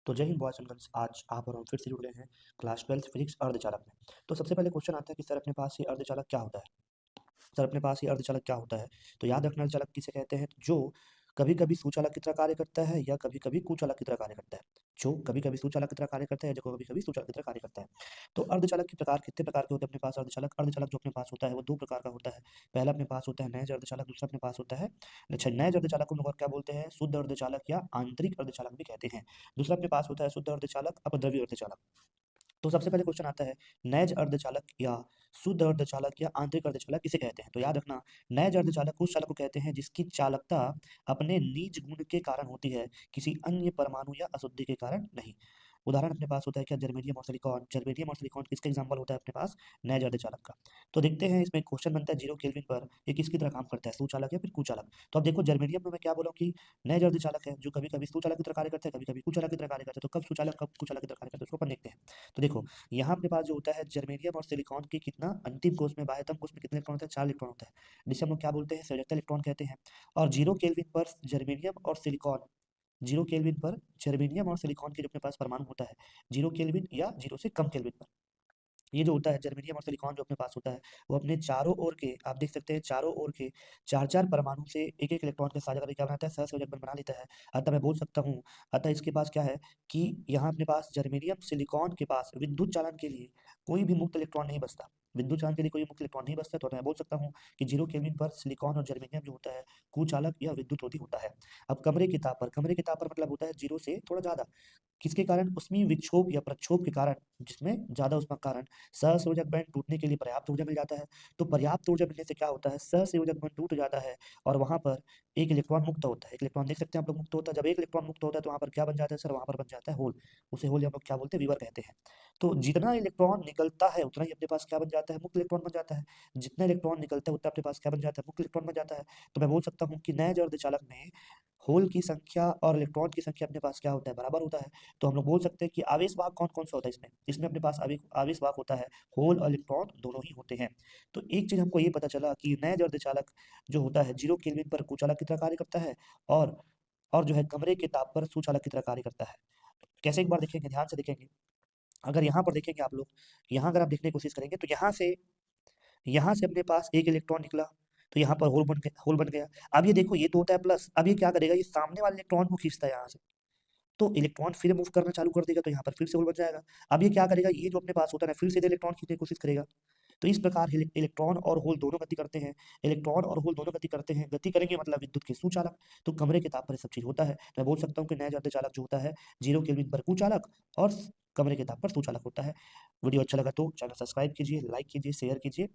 तो जय Hind boys and girls. आज आप और हम फिर से जुड़ रहे हैं क्लास 12 फिजिक्स अर्धचालक में। तो सबसे पहले क्वेश्चन आता है कि सर अपने पास ये अर्धचालक क्या होता है। सर अपने पास ये अर्धचालक क्या होता है। तो याद रखना, अर्धचालक किसे कहते हैं, जो कभी कभी सुचालक की तरह कार्य करता है या कभी कभी कुचालक की तरह कार्य करता है। जो कभी कभी सुचालक की तरह कार्य करता है, जो कभी कभी सुचालक की तरह कार्य करता है। तो अर्धचालक के प्रकार कितने प्रकार के होते हैं अपने पास। अर्धचालक जो अपने पास होता है वो दो प्रकार का होता है। पहला अपने पास होता है नैज अर्धचालक, दूसरा अपने पास होता है अच्छा नैज अर्धचालक को हम लोग और क्या बोलते हैं, शुद्ध अर्धचालक या आंतरिक अर्धचालक भी कहते हैं। दूसरा अपने पास होता है शुद्ध अर्धचालक, अपद्रव्य अर्धचालक। तो सबसे पहले क्वेश्चन आता है, नैज अर्धचालक या शुद्ध अर्धचालक या आंतरिक अर्धचालक किसे कहते हैं। तो याद रखना, नैज अर्धचालक उस चालक को कहते हैं जिसकी चालकता अपने निज गुण के कारण होती है, किसी अन्य परमाणु या अशुद्धि के कारण नहीं। उदाहरण अपने पास होता है क्या, जर्मेनियम और सिलिकॉन। जर्मेनियम और सिलिकॉन किसका एग्जाम्पल होता है अपने पास, नैज अर्धचालक का। तो देखते हैं इसमें क्वेश्चन बनता है 0 केल्विन पर ये किसकी तरह काम करता है, सुचालक या फिर कुचालक। तो अब देखो, जर्मेनियम में मैं क्या बोला कि नैज अर्धचालक है, जो कभी कभी सुचालक की तरह कार्य करता है, कभी कभी कुचालक की तरह कार्य करता है। तो कब सुचालक कब कुचालक की तरह कार्य करता है उसको अपन देखते हैं। तो देखो, यहाँ अपने पास जो होता है जर्मेनियम और सिलिकॉन के कितना अंतिम कोष में, बाह्यतम कोष में कितने इलेक्ट्रॉन होते हैं, 4 इलेक्ट्रॉन होता है, जिसे हम लोग क्या बोलते हैं, संयोजकता इलेक्ट्रॉन कहते हैं। और 0 केल्विन पर जर्मेनियम और सिलिकॉन, 0 केल्विन पर जर्मेनियम और सिलिकॉन के जो अपने पास परमाणु होता है, 0 केल्विन या 0 से कम केल्विन पर, ये जो होता है जर्मेनियम और सिलिकॉन जो अपने पास होता है, वो अपने चारों ओर के, आप देख सकते हैं चारों ओर के चार चार परमाणु से एक एक इलेक्ट्रॉन के साझा करके क्या बनाता है, सहसंयोजक बंध बना लेता है। अतः मैं बोल सकता हूँ, अतः इसके पास क्या है कि यहाँ अपने पास जर्मेनियम सिलिकॉन के पास विद्युत चालन के लिए कोई भी मुक्त इलेक्ट्रॉन नहीं बचता। विद्युत चालन के लिए कोई मुक्त इलेक्ट्रॉन नहीं बचता, तो मैं बोल सकता हूँ कि 0 केल्विन पर सिलिकॉन और जर्मेनियम जो होता है कुचालक या विद्युत रोधी होता है। अब कमरे के ताप पर, कमरे के ताप पर मतलब होता है 0 से थोड़ा ज्यादा, किसके कारण, उसमें विक्षोभ या प्रक्षोभ के कारण, जिसमें ज्यादा उष्मा के कारण सहसंयोजक बंध टूटने के लिए पर्याप्त ऊर्जा मिल जाता है। तो पर्याप्त ऊर्जा मिलने से क्या होता है, सहसंयोजक बंध टूट जाता है और वहां पर एक इलेक्ट्रॉन मुक्त होता है। एक इलेक्ट्रॉन देख सकते हैं आप लोग मुक्त होता है। जब एक इलेक्ट्रॉन मुक्त होता है तो वहां पर क्या बन जाता है सर, वहां पर बन जाता है होल। उसे होल हम लोग क्या बोलते हैं, विवर कहते हैं। तो जितना इलेक्ट्रॉन निकलता है उतना ही अपने पास क्या बन जाता है, मुक्त इलेक्ट्रॉन बन जाता है। जितना इलेक्ट्रॉन निकलता है उतना अपने पास क्या बन जाता है, मुक्त इलेक्ट्रॉन बन जाता है। तो मैं बोल सकता हूँ कि नैज अर्धचालक में होल की संख्या और इलेक्ट्रॉन की संख्या अपने पास क्या होता है, बराबर होता है। तो हम लोग बोल सकते हैं कि आवेश वाहक कौन कौन सा होता है इसमें, इसमें अपने पास आवेश वाहक होता है, होल और इलेक्ट्रॉन दोनों ही होते हैं। तो एक चीज हमको ये पता चला कि नैज अर्धचालक जो होता है 0 केल्विन पर कुचालक की तरह कार्य करता है, और और जो है कमरे के ताप पर सुचालक की तरह कार्य करता है। कैसे, एक बार देखेंगे, ध्यान से देखेंगे। अगर यहाँ पर देखेंगे आप लोग, यहाँ अगर आप देखने की कोशिश करेंगे तो यहाँ से अपने पास एक इलेक्ट्रॉन निकला, तो यहाँ पर होल बन गया। अब ये देखो, ये तो होता है प्लस, अब ये क्या करेगा, ये सामने वाले इलेक्ट्रॉन को खींचता है यहाँ से, तो इलेक्ट्रॉन फिर मूव करना चालू कर देगा, तो यहाँ पर फिर से होल बन जाएगा। अब ये क्या करेगा, ये जो अपने पास होता है ना, फिर से इलेक्ट्रॉन खींचने की कोशिश करेगा। तो इस प्रकार इलेक्ट्रॉन और होल दोनों गति करते हैं। इलेक्ट्रॉन और होल दोनों गति करते हैं, गति करेंगे मतलब विद्युत के सुचालक। तो कमरे के ताप पर ये सब चीज होता है। मैं बोल सकता हूँ कि नैज अर्धचालक जो होता है 0 केल्विन पर कुचालक और कमरे के ताप पर सुचालक होता है। वीडियो अच्छा लगा तो चैनल सब्सक्राइब कीजिए, लाइक कीजिए, शेयर कीजिए।